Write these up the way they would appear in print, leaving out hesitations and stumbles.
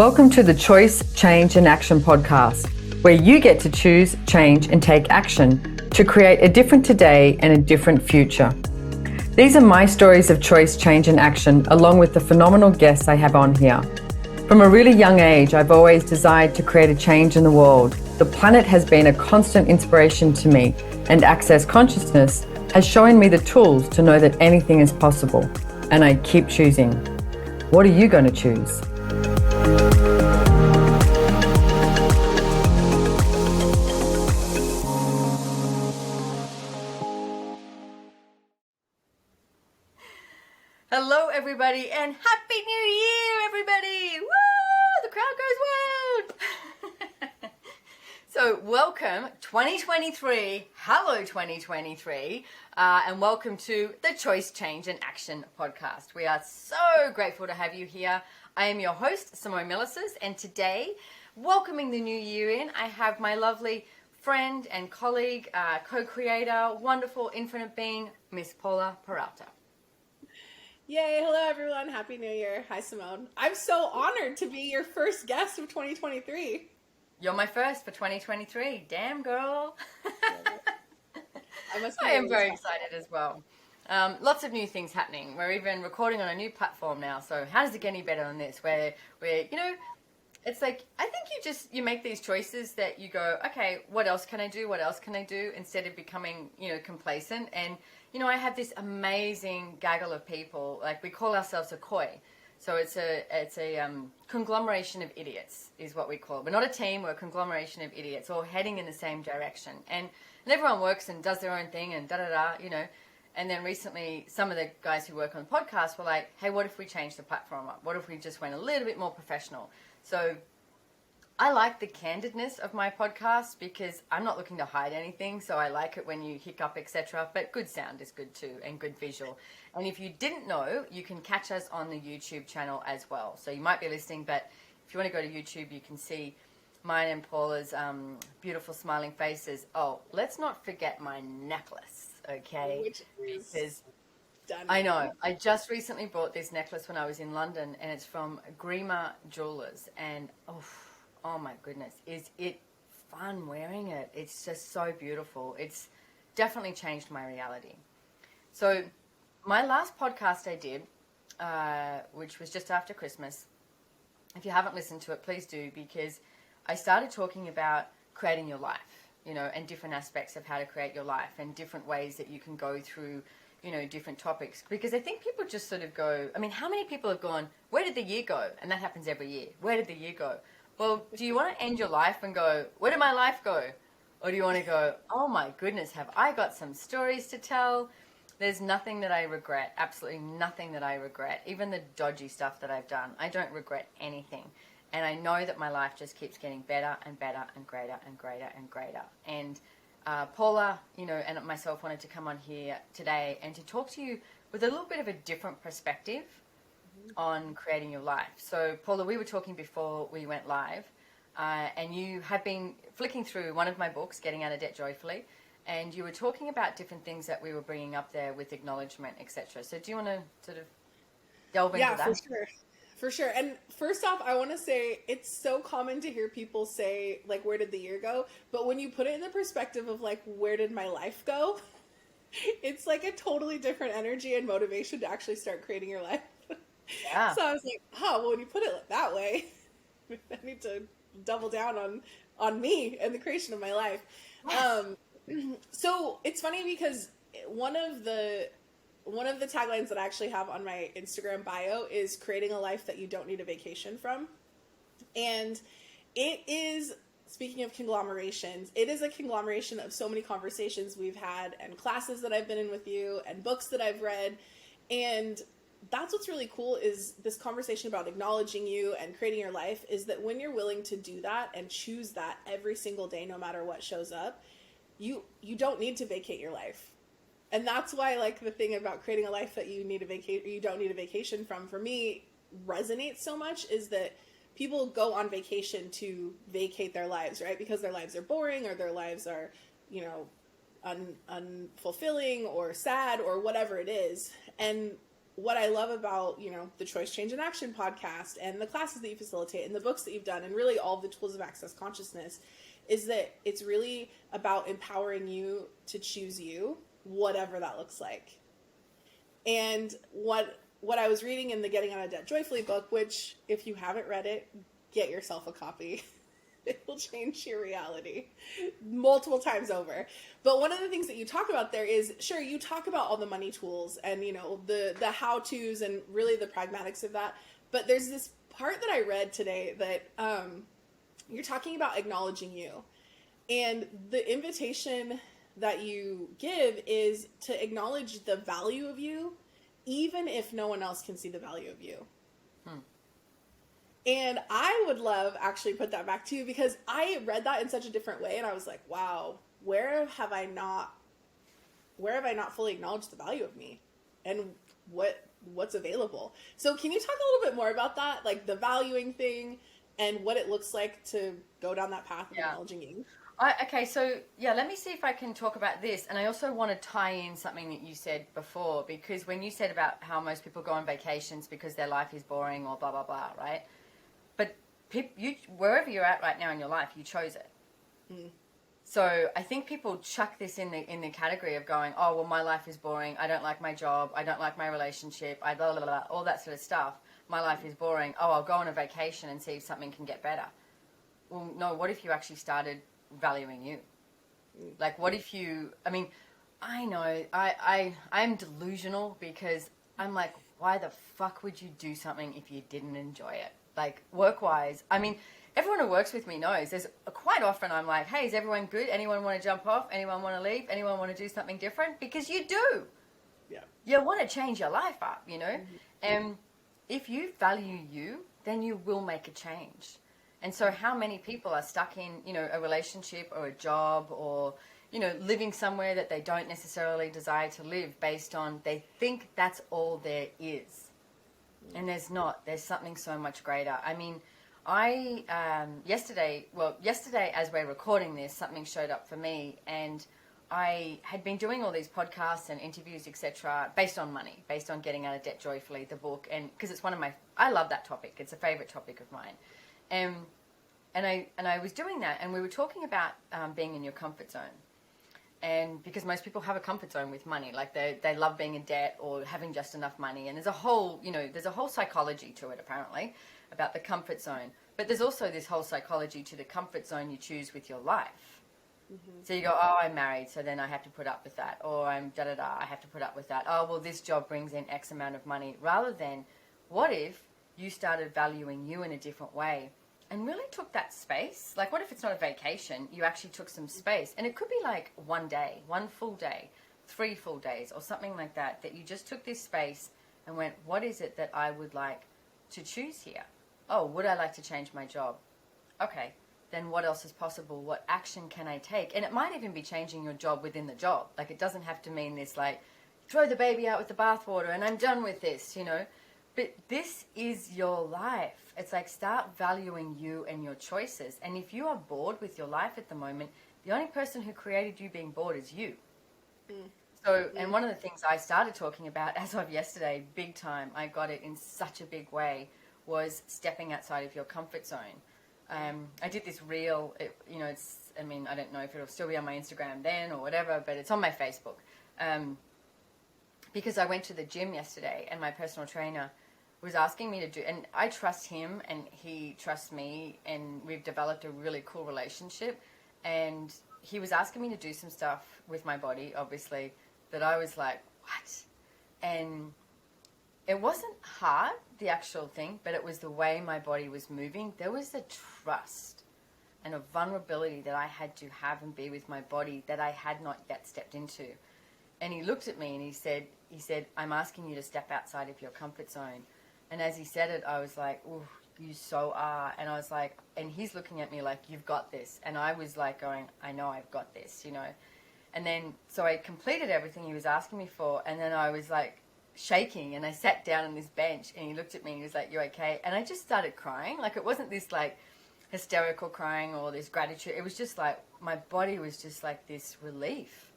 Welcome to the Choice, Change and Action podcast, where you get to choose, change and take action to create a different today and a different future. These are my stories of choice, change and action, along with the phenomenal guests I have on here. From a really young age, I've always desired to create a change in the world. The planet has been a constant inspiration to me, and Access Consciousness has shown me the tools to know that anything is possible. And I keep choosing. What are you going to choose? Hello, everybody, and Happy New Year, everybody! Woo! The crowd goes wild! So, welcome 2023. Hello, 2023. And welcome to the Choice, Change and Action podcast. We are so grateful to have you here. I am your host, Simone Milasas, and today, welcoming the new year in, I have my lovely friend and colleague, co-creator, wonderful infinite being, Miss Paula Peralta. Yay, hello everyone, Happy New Year. Hi Simone. I'm so honored to be your first guest of 2023. You're my first for 2023. Damn, girl. I am very excited as well. Lots of new things happening. We're even recording on a new platform now. So how does it get any better than this? Where it's like, I think you make these choices that you go, okay, what else can I do? What else can I do? Instead of becoming, complacent. And, I have this amazing gaggle of people. Like, we call ourselves a koi. So it's a conglomeration of idiots is what we call it. We're not a team, we're a conglomeration of idiots all heading in the same direction. And everyone works and does their own thing and da-da-da, And then recently, some of the guys who work on the podcast were like, hey, what if we changed the platform up? What if we just went a little bit more professional? So I like the candidness of my podcast because I'm not looking to hide anything. So I like it when you hiccup, etc. But good sound is good too, and good visual. And if you didn't know, you can catch us on the YouTube channel as well. So you might be listening, but if you want to go to YouTube, you can see mine and Paula's beautiful smiling faces. Oh, let's not forget my necklace, okay? Which is because done. I know. I just recently bought this necklace when I was in London, and it's from Grima Jewelers. And oh my goodness, is it fun wearing it? It's just so beautiful. It's definitely changed my reality. So my last podcast I did, which was just after Christmas, if you haven't listened to it, please do, because I started talking about creating your life, and different aspects of how to create your life and different ways that you can go through, different topics. Because I think people just sort of go, how many people have gone, where did the year go? And that happens every year. Where did the year go? Well, do you want to end your life and go, where did my life go? Or do you want to go, oh my goodness, have I got some stories to tell? There's nothing that I regret, absolutely nothing that I regret. Even the dodgy stuff that I've done, I don't regret anything. And I know that my life just keeps getting better and better and greater and greater and greater. And Paula, and myself wanted to come on here today and to talk to you with a little bit of a different perspective on creating your life. So Paula, we were talking before we went live, and you have been flicking through one of my books, Getting Out of Debt Joyfully, and you were talking about different things that we were bringing up there with acknowledgement, etc. So do you want to sort of delve into that? Yeah, for sure. And first off, I want to say it's so common to hear people say, like, where did the year go? But when you put it in the perspective of, like, where did my life go? It's like a totally different energy and motivation to actually start creating your life. Yeah. So I was like, well, when you put it that way, I need to double down on me and the creation of my life. Yes. So it's funny because one of the taglines that I actually have on my Instagram bio is creating a life that you don't need a vacation from. And it is, speaking of conglomerations, it is a conglomeration of so many conversations we've had and classes that I've been in with you and books that I've read. And that's what's really cool is this conversation about acknowledging you and creating your life is that when you're willing to do that and choose that every single day, no matter what shows up, you don't need to vacate your life. And that's why, like, the thing about creating a life that you don't need a vacation from, for me, resonates so much is that people go on vacation to vacate their lives, right? Because their lives are boring or their lives are, unfulfilling or sad or whatever it is. And what I love about, the Choice, Change, and Action podcast and the classes that you facilitate and the books that you've done and really all the tools of Access Consciousness is that it's really about empowering you to choose you, whatever that looks like. And what I was reading in the Getting Out of Debt Joyfully book, which if you haven't read it, get yourself a copy. It will change your reality multiple times over. But one of the things that you talk about there is, sure, you talk about all the money tools and, the how-tos and really the pragmatics of that. But there's this part that I read today that you're talking about acknowledging you. And the invitation that you give is to acknowledge the value of you, even if no one else can see the value of you. And I would love actually put that back to you because I read that in such a different way. And I was like, wow, where have I not fully acknowledged the value of me and what's available? So can you talk a little bit more about that? Like the valuing thing and what it looks like to go down that path of acknowledging you? Okay, so let me see if I can talk about this. And I also want to tie in something that you said before, because when you said about how most people go on vacations because their life is boring or blah, blah, blah, right? But wherever you're at right now in your life, you chose it. So I think people chuck this in the category of going, oh, well, my life is boring. I don't like my job. I don't like my relationship. I blah, blah, blah, all that sort of stuff. My life is boring. Oh, I'll go on a vacation and see if something can get better. Well, no, what if you actually started valuing you? Like, what if you, I know I'm delusional because I'm like, why the fuck would you do something if you didn't enjoy it? Like, work-wise, everyone who works with me knows there's quite often I'm like, hey, is everyone good? Anyone want to jump off? Anyone want to leave? Anyone want to do something different? Because you do. Yeah. You want to change your life up, And if you value you, then you will make a change. And so how many people are stuck in, a relationship or a job or, living somewhere that they don't necessarily desire to live based on they think that's all there is. And there's not. There's something so much greater. Yesterday as we're recording this, something showed up for me, and I had been doing all these podcasts and interviews, etc., based on money, based on Getting Out of Debt Joyfully, the book, and because it's I love that topic. It's a favorite topic of mine. And I was doing that, and we were talking about being in your comfort zone. And because most people have a comfort zone with money, like they love being in debt or having just enough money. And there's a whole psychology to it, apparently, about the comfort zone. But there's also this whole psychology to the comfort zone you choose with your life. So you go, oh, I'm married, so then I have to put up with that. Or I'm da-da-da, I have to put up with that. Oh, well, this job brings in X amount of money. Rather than, what if you started valuing you in a different way? And really took that space. Like, what if it's not a vacation? You actually took some space. And it could be like one day, one full day, 3 full days, or something like that, that you just took this space and went, what is it that I would like to choose here? Oh, would I like to change my job? Okay, then what else is possible? What action can I take? And it might even be changing your job within the job. Like, it doesn't have to mean this, like, throw the baby out with the bathwater and I'm done with this, But this is your life. It's like, start valuing you and your choices. And if you are bored with your life at the moment, the only person who created you being bored is you. So, and one of the things I started talking about as of yesterday, big time, I got it in such a big way, was stepping outside of your comfort zone. I did this reel, I don't know if it'll still be on my Instagram then or whatever, but it's on my Facebook. Because I went to the gym yesterday and my personal trainer was asking me to do, and I trust him and he trusts me, and we've developed a really cool relationship, and he was asking me to do some stuff with my body, obviously, that I was like, what? And it wasn't hard, the actual thing, but it was the way my body was moving. There was a trust and a vulnerability that I had to have and be with my body that I had not yet stepped into. And he looked at me and he said, I'm asking you to step outside of your comfort zone. And as he said it, I was like, ooh, you so are. And I was like, and he's looking at me like, you've got this. And I was like going, I know I've got this, And then, so I completed everything he was asking me for. And then I was like shaking, and I sat down on this bench, and he looked at me and he was like, you okay? And I just started crying. Like, it wasn't this like hysterical crying or this gratitude. It was just like, my body was just like this relief.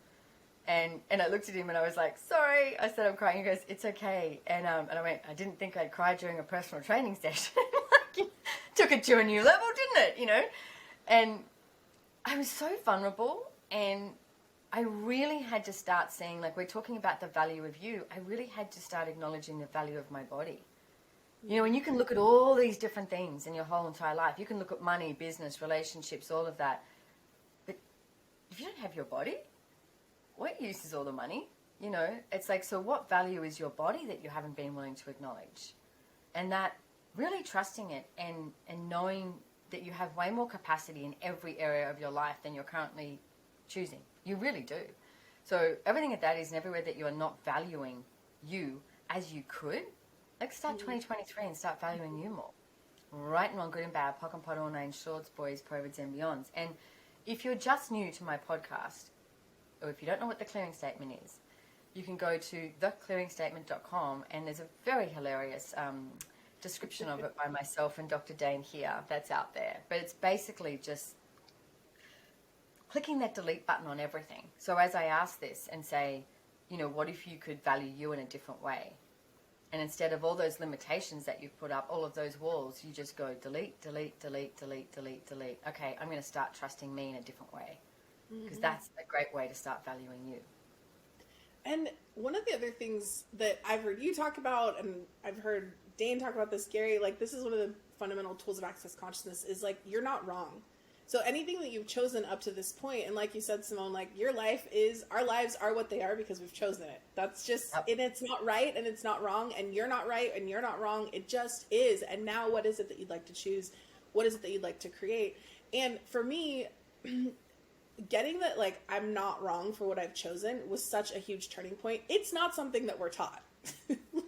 And I looked at him and I was like, sorry. I said, I'm crying. He goes, it's okay. And I went, I didn't think I'd cry during a personal training session. Like, it took it to a new level, didn't it? You know? And I was so vulnerable, and I really had to start seeing, like, we're talking about the value of you. I really had to start acknowledging the value of my body. You know, and you can look at all these different things in your whole entire life. You can look at money, business, relationships, all of that. But if you don't have your body, what use is all the money? You know, it's like, so what value is your body that you haven't been willing to acknowledge? And that really trusting it and knowing that you have way more capacity in every area of your life than you're currently choosing. You really do. So everything at that is, and everywhere that you are not valuing you as you could, like, start 2023 and start valuing you more. Right and wrong, good and bad, POC and POD, all nine shorts, boys, POVIDs and beyonds. And if you're just new to my podcast, or if you don't know what the clearing statement is, you can go to theclearingstatement.com, and there's a very hilarious description of it by myself and Dr. Dane here that's out there. But it's basically just clicking that delete button on everything. So as I ask this and say, you know, what if you could value you in a different way? And instead of all those limitations that you've put up, all of those walls, you just go delete, delete, delete, delete, delete, delete. Okay, I'm going to start trusting me in a different way, because that's a great way to start valuing you. And one of the other things that I've heard you talk about, and I've heard Dane talk about this, Gary, like, this is one of the fundamental tools of Access Consciousness, is like, you're not wrong. So anything that you've chosen up to this point, and like you said, Simone, like, your life is, our lives are what they are because we've chosen it. That's just, and it's not right and it's not wrong, and you're not right and you're not wrong. It just is. And now what is it that you'd like to choose? What is it that you'd like to create? And for me, getting that, like, I'm not wrong for what I've chosen was such a huge turning point. It's not something that we're taught.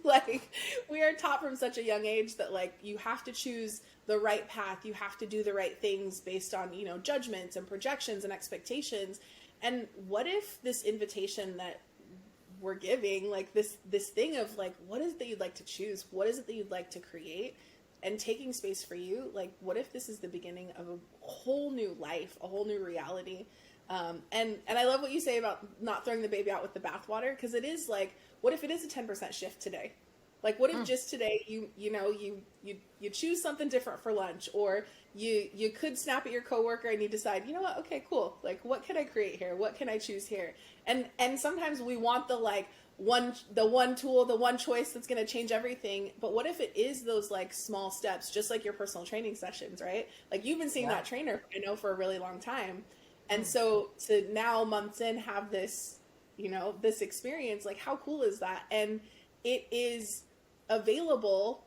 Like, we are taught from such a young age that, like, you have to choose the right path. You have to do the right things based on, you know, judgments and projections and expectations. And what if this invitation that we're giving, like, this thing of, like, what is it that you'd like to choose? What is it that you'd like to create? And taking space for you, like, what if this is the beginning of a whole new life, a whole new reality? And I love what you say about not throwing the baby out with the bathwater, because it is like, what if it is a 10% shift today? Like, what if just today you choose something different for lunch, or you could snap at your coworker and you decide, you know what, okay, cool. Like, what can I create here? What can I choose here? And sometimes we want the, like, one tool, the one choice that's going to change everything. But what if it is those, like, small steps, just like your personal training sessions, right? Like, you've been seeing that trainer, I know, for a really long time. And so to now, months in, have this, you know, this experience, like, how cool is that? And it is available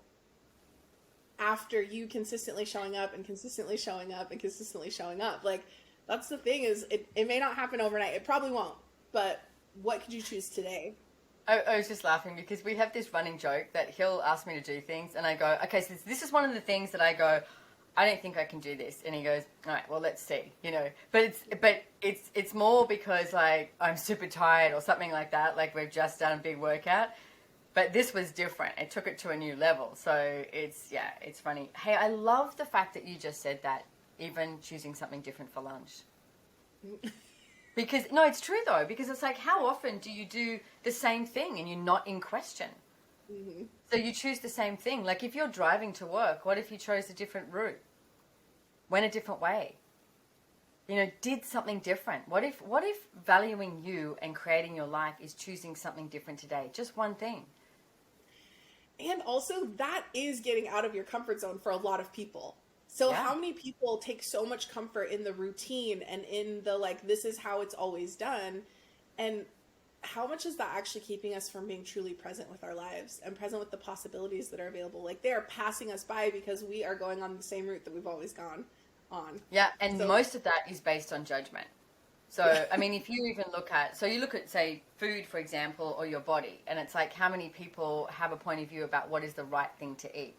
after you consistently showing up and consistently showing up and consistently showing up. Like, that's the thing, is it may not happen overnight. It probably won't. But what could you choose today? I was just laughing because we have this running joke that he'll ask me to do things, and I go, okay, so this is one of the things that I go, I don't think I can do this. And he goes, all right, well, let's see, you know. But it's more because, like, I'm super tired or something like that. Like, we've just done a big workout. But this was different. It took it to a new level. So it's funny. Hey, I love the fact that you just said that, even choosing something different for lunch. Because, no, it's true though, because it's like, how often do you do the same thing and you're not in question? Mm-hmm. So you choose the same thing. Like, if you're driving to work, what if you chose a different route? Went a different way? You know, did something different? What if valuing you and creating your life is choosing something different today? Just one thing. And also, that is getting out of your comfort zone for a lot of people. So how many people take so much comfort in the routine and in the, like, this is how it's always done? And how much is that actually keeping us from being truly present with our lives and present with the possibilities that are available? Like, they are passing us by because we are going on the same route that we've always gone on. Yeah, and so, most of that is based on judgment. So, I mean, if you even look at, say, food, for example, or your body, and it's like, how many people have a point of view about what is the right thing to eat?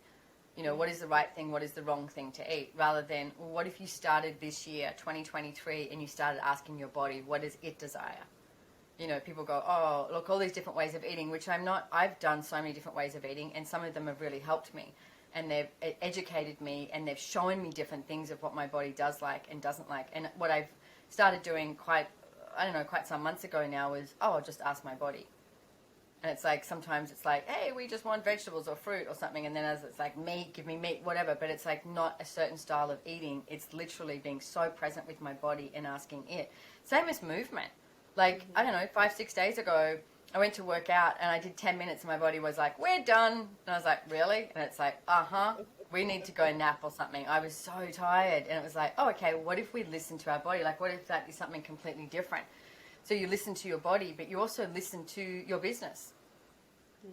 You know, what is the right thing, what is the wrong thing to eat? Rather than, well, what if you started this year, 2023, and you started asking your body, what does it desire? You know, people go, oh, look, all these different ways of eating, which I've done so many different ways of eating, and some of them have really helped me. And they've educated me, and they've shown me different things of what my body does like and doesn't like. And what I've started doing quite I don't know, quite some months ago now was, oh, I'll just ask my body. And it's like, sometimes it's like, hey, we just want vegetables or fruit or something. And then as it's like meat, give me meat, whatever. But it's like not a certain style of eating. It's literally being so present with my body and asking it. Same as movement. Like, I don't know, 5-6 days ago, I went to work out and I did 10 minutes and my body was like, we're done. And I was like, really? And it's like, we need to go nap or something. I was so tired. And it was like, oh, okay, what if we listen to our body? Like, what if that is something completely different? So you listen to your body, but you also listen to your business.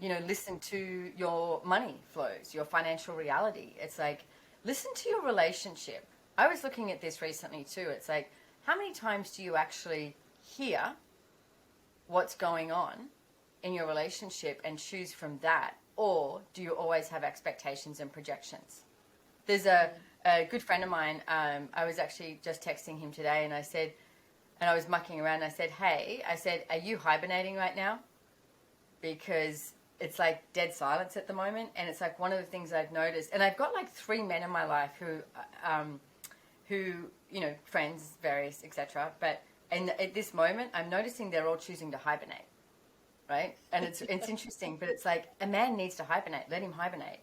You know, listen to your money flows, your financial reality. It's like, listen to your relationship. I was looking at this recently too. It's like, how many times do you actually hear what's going on in your relationship and choose from that? Or do you always have expectations and projections? There's a good friend of mine, I was actually just texting him today and I said, and I was mucking around, and I said, hey, are you hibernating right now? Because it's like dead silence at the moment. And it's like one of the things I've noticed, and I've got like 3 men in my life who, you know, friends, various, etc. But at this moment, I'm noticing they're all choosing to hibernate, right? And it's interesting, but it's like a man needs to hibernate. Let him hibernate.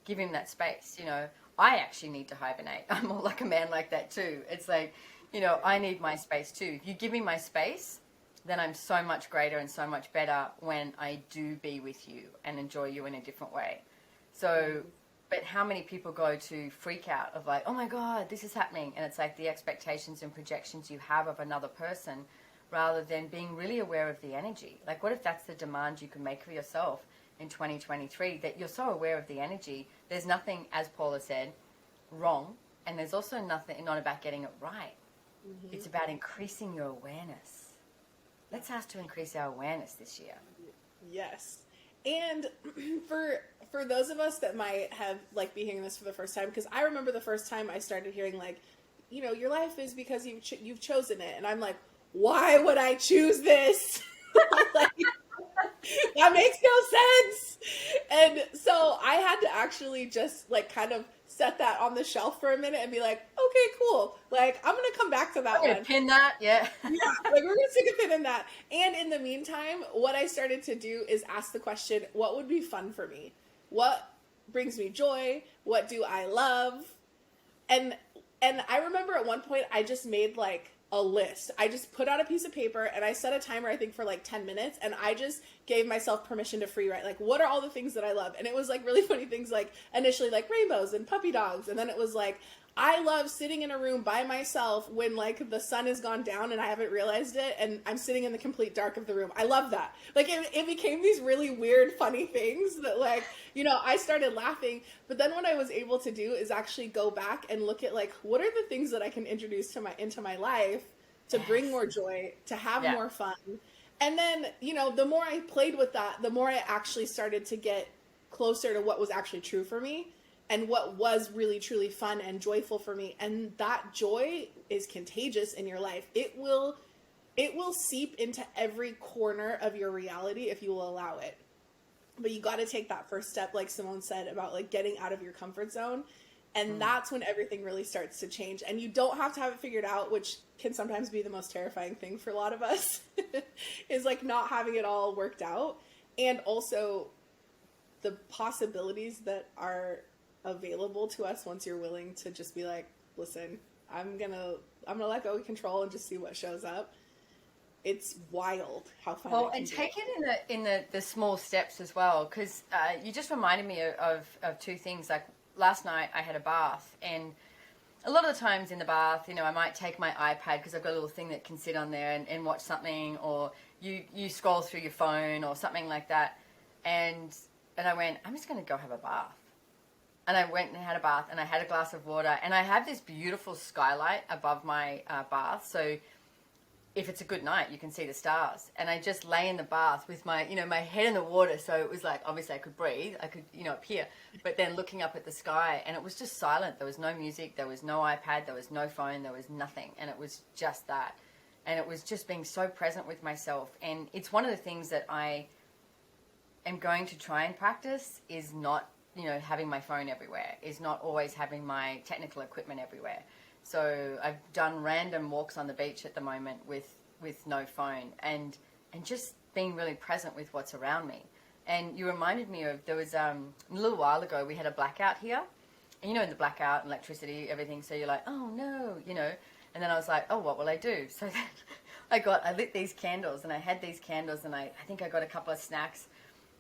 Give him that space, you know. I actually need to hibernate. I'm more like a man like that too. It's like, you know, I need my space too. If you give me my space, then I'm so much greater and so much better when I do be with you and enjoy you in a different way. So, but how many people go to freak out of like, oh my God, this is happening. And it's like the expectations and projections you have of another person rather than being really aware of the energy. Like, what if that's the demand you can make for yourself in 2023, that you're so aware of the energy? There's nothing, as Paula said, wrong. And there's also nothing, not about getting it right. Mm-hmm. It's about increasing your awareness. Let's ask to increase our awareness this year. Yes. And for those of us that might have like be hearing this for the first time, because I remember the first time I started hearing like, you know, your life is because you've chosen it. And I'm like, why would I choose this? Like, that makes no sense. And so I had to actually just like kind of set that on the shelf for a minute and be like, okay, cool. Like, I'm going to come back to that one. Pin that, yeah. Yeah, like we're going to stick a pin in that. And in the meantime, what I started to do is ask the question, what would be fun for me? What brings me joy? What do I love? And I remember at one point I just made like a list. I just put out a piece of paper and I set a timer, I think, for like 10 minutes. And I just gave myself permission to free write. Like, what are all the things that I love? And it was like really funny things, like initially like rainbows and puppy dogs. And then it was like, I love sitting in a room by myself when like the sun has gone down and I haven't realized it. And I'm sitting in the complete dark of the room. I love that. Like it became these really weird, funny things that like, you know, I started laughing. But then what I was able to do is actually go back and look at like, what are the things that I can introduce into my life to bring more joy, to have more fun. And then, you know, the more I played with that, the more I actually started to get closer to what was actually true for me and what was really, truly fun and joyful for me. And that joy is contagious in your life. It will seep into every corner of your reality if you will allow it. But you got to take that first step, like Simone said, about like getting out of your comfort zone. And that's when everything really starts to change. And you don't have to have it figured out, which can sometimes be the most terrifying thing for a lot of us, is like not having it all worked out. And also the possibilities that are available to us once you're willing to just be like, listen, I'm gonna let go of control and just see what shows up. It's wild how fun. Well, and take it in the small steps as well, because you just reminded me of 2 things. Like last night I had a bath, and a lot of the times in the bath, you know, I might take my iPad because I've got a little thing that can sit on there and watch something, or you scroll through your phone or something like that. And I went, I'm just going to go have a bath. And I went and had a bath, and I had a glass of water, and I have this beautiful skylight above my bath. So if it's a good night, you can see the stars. And I just lay in the bath with my, you know, my head in the water. So it was like, obviously I could breathe. I could, you know, up here. But then looking up at the sky, and it was just silent. There was no music. There was no iPad. There was no phone. There was nothing. And it was just that. And it was just being so present with myself. And it's one of the things that I am going to try and practice is not, you know, having my phone everywhere, is not always having my technical equipment everywhere. So I've done random walks on the beach at the moment with with no phone and just being really present with what's around me. And you reminded me of, there was a little while ago we had a blackout here, and in the blackout, electricity, everything, so you're like, oh no, and then I was like, oh, what will I do? So then I lit these candles, and I had these candles, and I think I got a couple of snacks,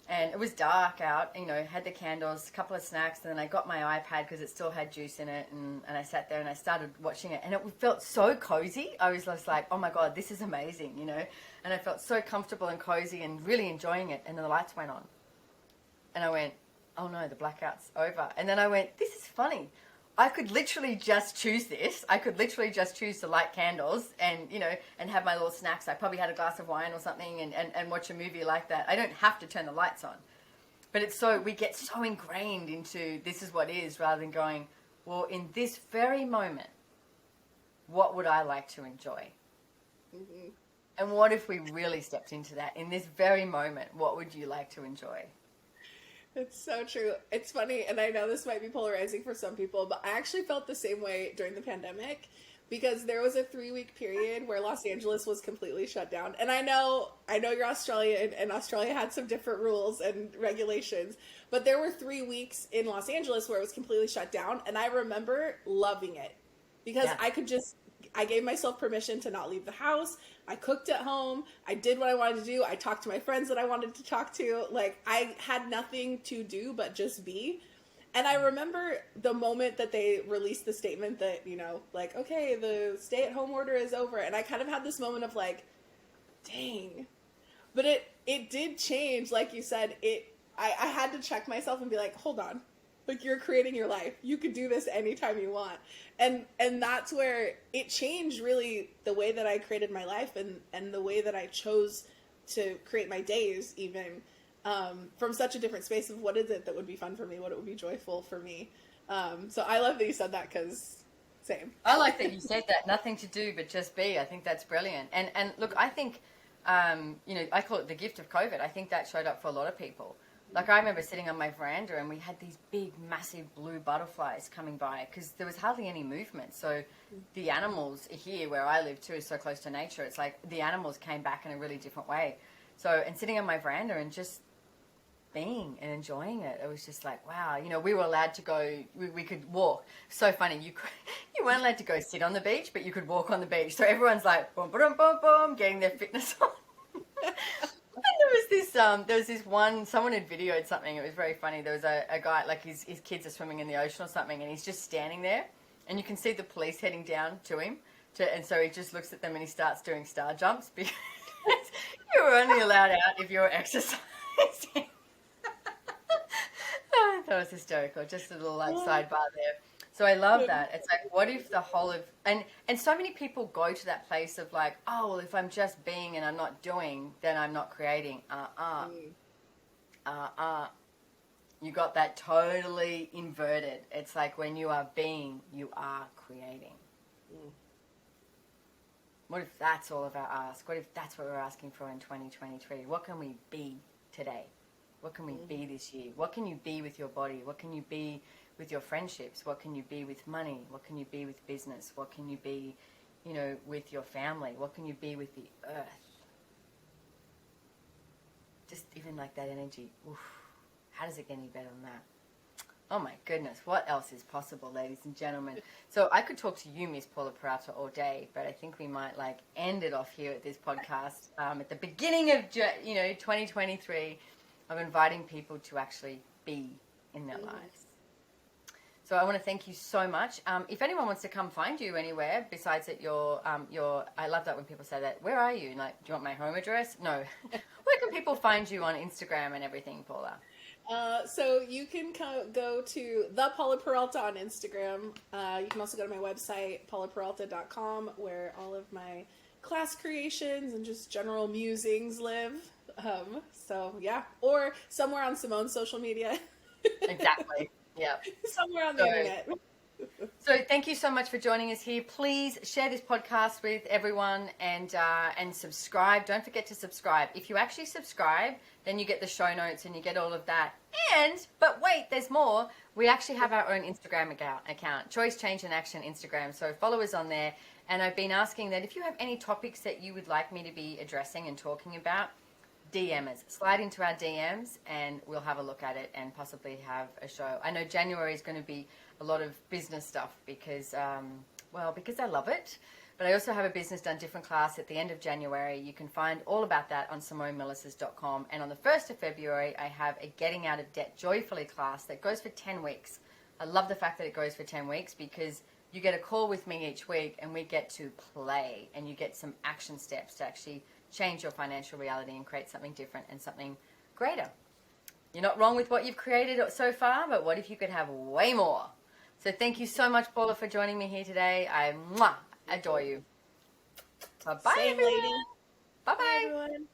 and it was dark out, had the candles, a couple of snacks, and then I got my iPad because it still had juice in it, and I sat there and I started watching it, and it felt so cozy. I was just like, oh my God, this is amazing, and I felt so comfortable and cozy and really enjoying it, and then the lights went on. And I went, oh no, the blackout's over. And then I went, this is funny. I could literally just choose this. I could literally just choose to light candles and, and have my little snacks. I probably had a glass of wine or something and watch a movie like that. I don't have to turn the lights on. But we get so ingrained into this is what is, rather than going, well, in this very moment, what would I like to enjoy? Mm-hmm. And what if we really stepped into that? In this very moment, what would you like to enjoy? It's so true. It's funny, and I know this might be polarizing for some people, but I actually felt the same way during the pandemic, because there was a 3-week period where Los Angeles was completely shut down. And I know you're Australian, and Australia had some different rules and regulations, but there were 3 weeks in Los Angeles where it was completely shut down, and I remember loving it because I gave myself permission to not leave the house. I cooked at home. I did what I wanted to do. I talked to my friends that I wanted to talk to. Like, I had nothing to do but just be. And I remember the moment that they released the statement that, okay, the stay-at-home order is over. And I kind of had this moment of like, dang. But it did change. Like you said, I had to check myself and be like, hold on. Like, you're creating your life. You could do this anytime you want. And that's where it changed really the way that I created my life and the way that I chose to create my days, even from such a different space of what is it that would be fun for me, what it would be joyful for me. So I love that you said that, because same. I like that you said that. Nothing to do but just be. I think that's brilliant. And look, I think, I call it the gift of COVID. I think that showed up for a lot of people. Like, I remember sitting on my veranda and we had these big, massive blue butterflies coming by because there was hardly any movement. So the animals here where I live too is so close to nature. It's like the animals came back in a really different way. So, and sitting on my veranda and just being and enjoying it, it was just like, wow, we were allowed to go, we could walk. So funny, you weren't allowed to go sit on the beach, but you could walk on the beach. So everyone's like, boom, boom, boom, boom, getting their fitness on. And there was this one, someone had videoed something, it was very funny. There was a guy, like his kids are swimming in the ocean or something, and he's just standing there, and you can see the police heading down to him, and so he just looks at them and he starts doing star jumps, because you were only allowed out if you were exercising. That was hysterical, just a little sidebar there. So I love that. It's like, what if the whole of, and so many people go to that place of like, oh, well, if I'm just being and I'm not doing, then I'm not creating. You got that totally inverted. It's like, when you are being, you are creating. What if that's all of our ask? What if that's what we're asking for in 2023? What can we be today? What can we be this year? What can you be with your body? What can you be with your friendships? What can you be with money? What can you be with business? What can you be, with your family? What can you be with the earth? Just even like that energy. Oof. How does it get any better than that? Oh my goodness, what else is possible, ladies and gentlemen? So I could talk to you, Miss Paula Peralta, all day, but I think we might end it off here at this podcast at the beginning of 2023, of inviting people to actually be in their lives. So I want to thank you so much. If anyone wants to come find you anywhere besides at your, I love that when people say that. Where are you? Like, do you want my home address? No. Where can people find you on Instagram and everything, Paula? So you can go to the Paula Peralta on Instagram. You can also go to my website, paulaperalta.com, where all of my class creations and just general musings live. So yeah, or somewhere on Simone's social media. Exactly. Yeah. Somewhere on the internet. So thank you so much for joining us here. Please share this podcast with everyone and subscribe. Don't forget to subscribe. If you actually subscribe, then you get the show notes and you get all of that. But wait, there's more. We actually have our own Instagram account, Choice, Change and Action Instagram. So follow us on there And I've been asking that if you have any topics that you would like me to be addressing and talking about, DM us. Slide into our DMs and we'll have a look at it and possibly have a show. I know January is going to be a lot of business stuff because I love it. But I also have a Business Done Different class at the end of January. You can find all about that on SimoneMilasas.com. And on the 1st of February, I have a Getting Out of Debt Joyfully class that goes for 10 weeks. I love the fact that it goes for 10 weeks because you get a call with me each week and we get to play and you get some action steps to actually change your financial reality and create something different and something greater. You're not wrong with what you've created so far, but what if you could have way more? So thank you so much, Paula, for joining me here today. I adore you. Bye-bye, Same, everyone. lady. Bye-bye. Bye, everyone.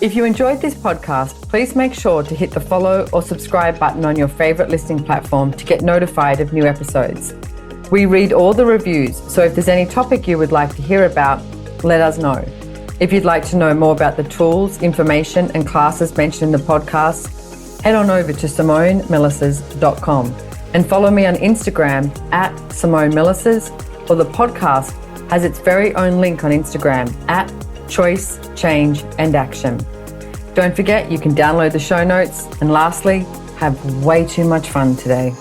If you enjoyed this podcast, please make sure to hit the follow or subscribe button on your favorite listening platform to get notified of new episodes. We read all the reviews, so if there's any topic you would like to hear about, let us know. If you'd like to know more about the tools, information, and classes mentioned in the podcast, head on over to SimoneMilasas.com and follow me on Instagram at SimoneMilasas, or the podcast has its very own link on Instagram at Choice, Change, and Action. Don't forget, you can download the show notes. And lastly, have way too much fun today.